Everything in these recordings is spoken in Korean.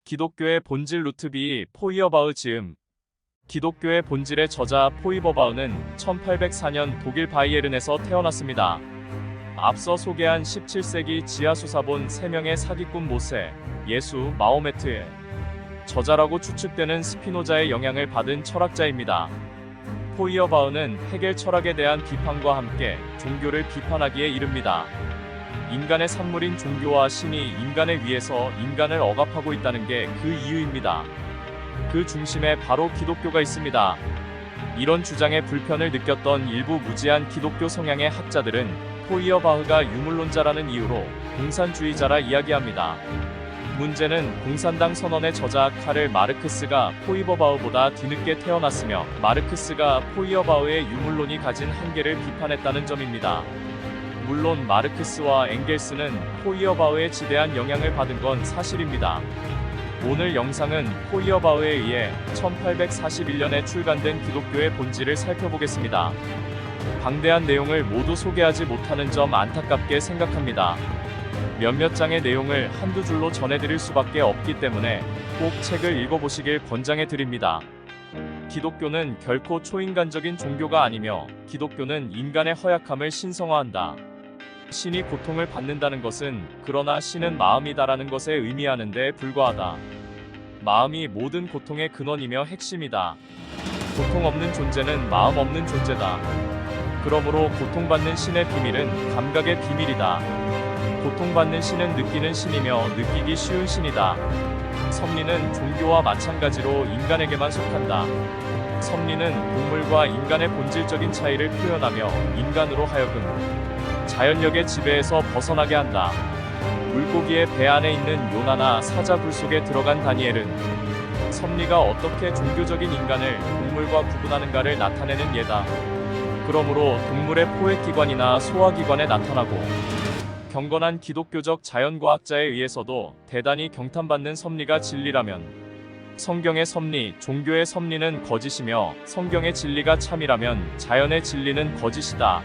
기독교의 본질 루트비 포이어바흐 지음. 기독교의 본질의 저자 포이버바흐는 1804년 독일 바이에른에서 태어났습니다. 앞서 소개한 17세기 지하수사본 3명의 사기꾼 모세, 예수, 마호메트의 저자라고 추측되는 스피노자의 영향을 받은 철학자입니다. 포이어바흐는 헤겔 철학에 대한 비판과 함께 종교를 비판하기에 이릅니다. 인간의 산물인 종교와 신이 인간에 의해서 인간을 억압하고 있다는 게 그 이유입니다. 그 중심에 바로 기독교가 있습니다. 이런 주장에 불편을 느꼈던 일부 무지한 기독교 성향의 학자들은 포이어바흐가 유물론자라는 이유로 공산주의자라 이야기합니다. 문제는 공산당 선언의 저자 카를 마르크스가 포이버바흐보다 뒤늦게 태어났으며 마르크스가 포이어바흐의 유물론이 가진 한계를 비판했다는 점입니다. 물론 마르크스와 엥겔스는 포이어바흐의 지대한 영향을 받은 건 사실입니다. 오늘 영상은 포이어바흐에 의해 1841년에 출간된 기독교의 본질을 살펴보겠습니다. 방대한 내용을 모두 소개하지 못하는 점 안타깝게 생각합니다. 몇몇 장의 내용을 한두 줄로 전해드릴 수밖에 없기 때문에 꼭 책을 읽어보시길 권장해 드립니다. 기독교는 결코 초인간적인 종교가 아니며 기독교는 인간의 허약함을 신성화한다. 신이 고통을 받는다는 것은 그러나 신은 마음이다라는 것에 의미하는데 불과하다. 마음이 모든 고통의 근원이며 핵심이다. 고통 없는 존재는 마음 없는 존재다. 그러므로 고통받는 신의 비밀은 감각의 비밀이다. 고통받는 신은 느끼는 신이며 느끼기 쉬운 신이다. 섭리는 종교와 마찬가지로 인간에게만 속한다. 섭리는 동물과 인간의 본질적인 차이를 표현하며 인간으로 하여금 자연력의 지배에서 벗어나게 한다. 물고기의 배 안에 있는 요나나 사자굴 속에 들어간 다니엘은 섭리가 어떻게 종교적인 인간을 동물과 구분하는가를 나타내는 예다. 그러므로 동물의 포획기관이나 소화기관에 나타나고 경건한 기독교적 자연과학자에 의해서도 대단히 경탄받는 섭리가 진리라면 성경의 섭리, 종교의 섭리는 거짓이며 성경의 진리가 참이라면 자연의 진리는 거짓이다.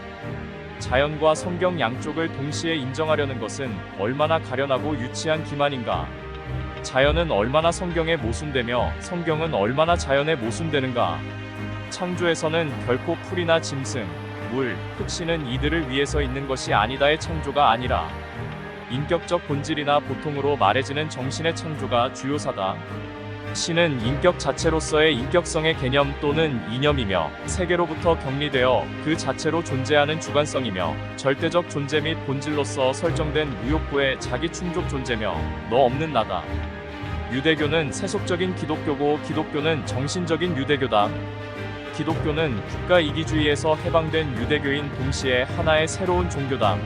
자연과 성경 양쪽을 동시에 인정하려는 것은 얼마나 가련하고 유치한 기만인가. 자연은 얼마나 성경에 모순되며 성경은 얼마나 자연에 모순되는가. 창조에서는 결코 풀이나 짐승, 물, 흑신은 이들을 위해서 있는 것이 아니다의 창조가 아니라 인격적 본질이나 보통으로 말해지는 정신의 창조가 주요사다. 신은 인격 자체로서의 인격성의 개념 또는 이념이며 세계로부터 격리되어 그 자체로 존재하는 주관성이며 절대적 존재 및 본질로서 설정된 무욕구의 자기 충족 존재며 너 없는 나다. 유대교는 세속적인 기독교고 기독교는 정신적인 유대교다. 기독교는 국가 이기주의에서 해방된 유대교인 동시에 하나의 새로운 종교다.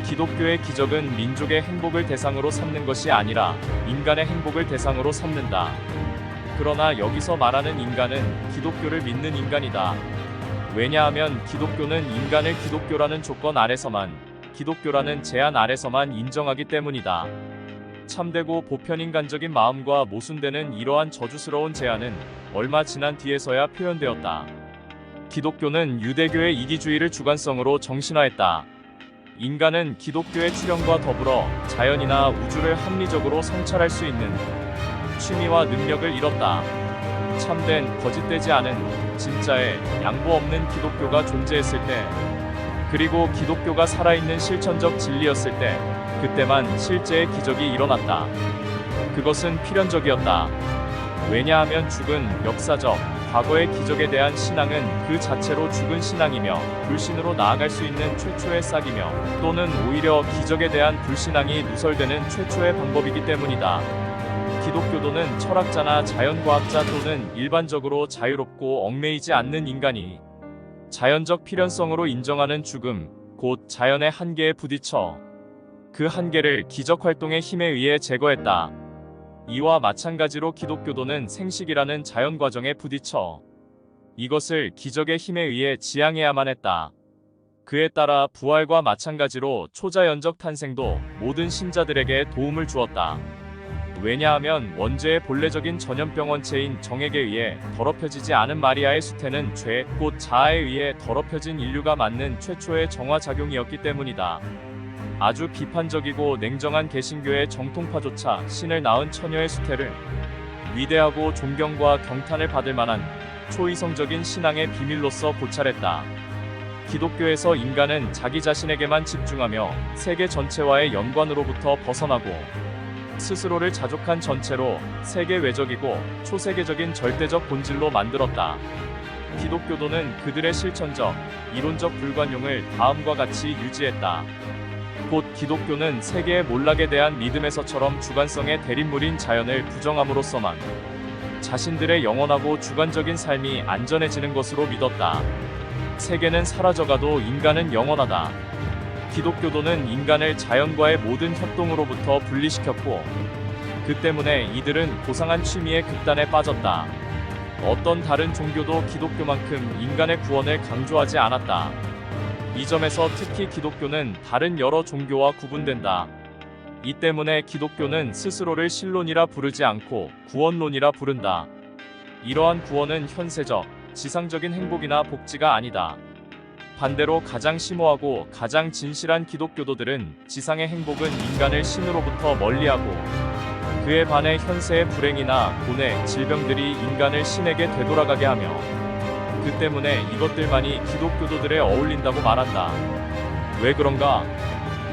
기독교의 기적은 민족의 행복을 대상으로 삼는 것이 아니라 인간의 행복을 대상으로 삼는다. 그러나 여기서 말하는 인간은 기독교를 믿는 인간이다. 왜냐하면 기독교는 인간을 기독교라는 조건 아래서만, 기독교라는 제한 아래서만 인정하기 때문이다. 참되고 보편인간적인 마음과 모순되는 이러한 저주스러운 제한은 얼마 지난 뒤에서야 표현되었다. 기독교는 유대교의 이기주의를 주관성으로 정신화했다. 인간은 기독교의 출현과 더불어 자연이나 우주를 합리적으로 성찰할 수 있는 취미와 능력을 잃었다. 참된, 거짓되지 않은, 진짜의, 양보 없는 기독교가 존재했을 때, 그리고 기독교가 살아있는 실천적 진리였을 때, 그때만 실제의 기적이 일어났다. 그것은 필연적이었다. 왜냐하면 죽은, 역사적, 과거의 기적에 대한 신앙은 그 자체로 죽은 신앙이며 불신으로 나아갈 수 있는 최초의 싹이며 또는 오히려 기적에 대한 불신앙이 누설되는 최초의 방법이기 때문이다. 기독교도는 철학자나 자연과학자 또는 일반적으로 자유롭고 얽매이지 않는 인간이 자연적 필연성으로 인정하는 죽음, 곧 자연의 한계에 부딪혀 그 한계를 기적활동의 힘에 의해 제거했다. 이와 마찬가지로 기독교도는 생식이라는 자연 과정에 부딪혀 이것을 기적의 힘에 의해 지향해야만 했다. 그에 따라 부활과 마찬가지로 초자연적 탄생도 모든 신자들에게 도움을 주었다. 왜냐하면 원죄의 본래적인 전염병원체인 정액에 의해 더럽혀지지 않은 마리아의 수태는 죄, 곧 자아에 의해 더럽혀진 인류가 맞는 최초의 정화작용이었기 때문이다. 아주 비판적이고 냉정한 개신교의 정통파조차 신을 낳은 처녀의 수태를 위대하고 존경과 경탄을 받을 만한 초이성적인 신앙의 비밀로서 고찰했다. 기독교에서 인간은 자기 자신에게만 집중하며 세계 전체와의 연관으로부터 벗어나고 스스로를 자족한 전체로 세계 외적이고 초세계적인 절대적 본질로 만들었다. 기독교도는 그들의 실천적, 이론적 불관용을 다음과 같이 유지했다. 곧 기독교는 세계의 몰락에 대한 믿음에서처럼 주관성의 대립물인 자연을 부정함으로써만 자신들의 영원하고 주관적인 삶이 안전해지는 것으로 믿었다. 세계는 사라져가도 인간은 영원하다. 기독교도는 인간을 자연과의 모든 협동으로부터 분리시켰고 그 때문에 이들은 고상한 취미의 극단에 빠졌다. 어떤 다른 종교도 기독교만큼 인간의 구원을 강조하지 않았다. 이 점에서 특히 기독교는 다른 여러 종교와 구분된다. 이 때문에 기독교는 스스로를 신론이라 부르지 않고 구원론이라 부른다. 이러한 구원은 현세적, 지상적인 행복이나 복지가 아니다. 반대로 가장 심오하고 가장 진실한 기독교도들은 지상의 행복은 인간을 신으로부터 멀리하고 그에 반해 현세의 불행이나 고뇌, 질병들이 인간을 신에게 되돌아가게 하며 그 때문에 이것들만이 기독교도들에 어울린다고 말한다. 왜 그런가?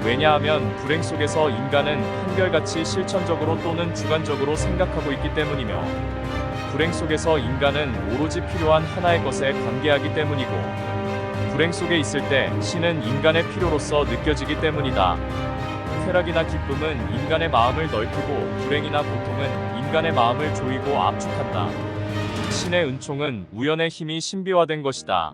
왜냐하면 불행 속에서 인간은 한결같이 실천적으로 또는 주관적으로 생각하고 있기 때문이며 불행 속에서 인간은 오로지 필요한 하나의 것에 관계하기 때문이고 불행 속에 있을 때 신은 인간의 필요로서 느껴지기 때문이다. 쾌락이나 기쁨은 인간의 마음을 넓히고 불행이나 고통은 인간의 마음을 조이고 압축한다. 신의 은총은 우연의 힘이 신비화된 것이다.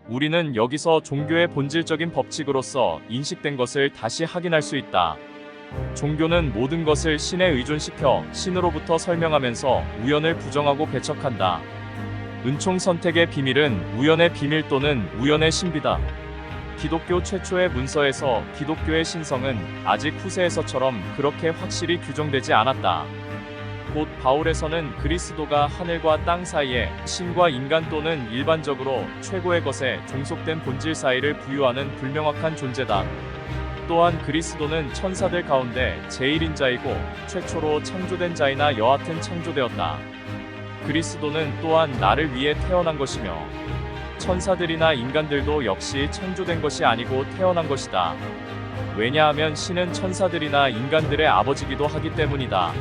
우리는 여기서 종교의 본질적인 법칙으로서 인식된 것을 다시 확인할 수 있다. 종교는 모든 것을 신에 의존시켜 신으로부터 설명하면서 우연을 부정하고 배척한다. 은총 선택의 비밀은 우연의 비밀 또는 우연의 신비다. 기독교 최초의 문서에서 기독교의 신성은 아직 후세에서처럼 그렇게 확실히 규정되지 않았다. 곧 바울에서는 그리스도가 하늘과 땅 사이에 신과 인간 또는 일반적으로 최고의 것에 종속된 본질 사이를 부유하는 불명확한 존재다. 또한 그리스도는 천사들 가운데 제1인자이고 최초로 창조된 자이나 여하튼 창조되었다. 그리스도는 또한 나를 위해 태어난 것이며 천사들이나 인간들도 역시 창조된 것이 아니고 태어난 것이다. 왜냐하면 신은 천사들이나 인간들의 아버지기도 하기 때문이다.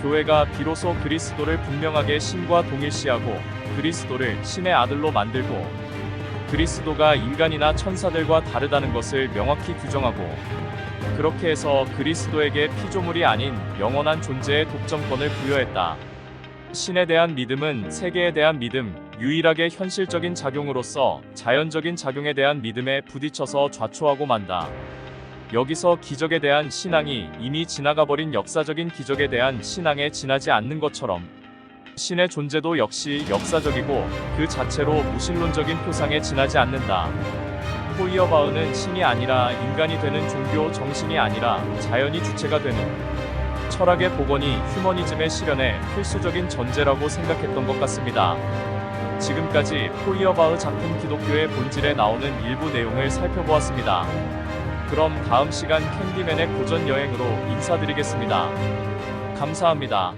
교회가 비로소 그리스도를 분명하게 신과 동일시하고 그리스도를 신의 아들로 만들고 그리스도가 인간이나 천사들과 다르다는 것을 명확히 규정하고 그렇게 해서 그리스도에게 피조물이 아닌 영원한 존재의 독점권을 부여했다. 신에 대한 믿음은 세계에 대한 믿음, 유일하게 현실적인 작용으로서 자연적인 작용에 대한 믿음에 부딪혀서 좌초하고 만다. 여기서 기적에 대한 신앙이 이미 지나가버린 역사적인 기적에 대한 신앙에 지나지 않는 것처럼 신의 존재도 역시 역사적이고 그 자체로 무신론적인 표상에 지나지 않는다. 호이어바흐는 신이 아니라 인간이 되는 종교 정신이 아니라 자연이 주체가 되는 철학의 복원이 휴머니즘의 실현에 필수적인 전제라고 생각했던 것 같습니다. 지금까지 호이어바흐 작품 기독교의 본질에 나오는 일부 내용을 살펴보았습니다. 그럼 다음 시간 캔디맨의 고전 여행으로 인사드리겠습니다. 감사합니다.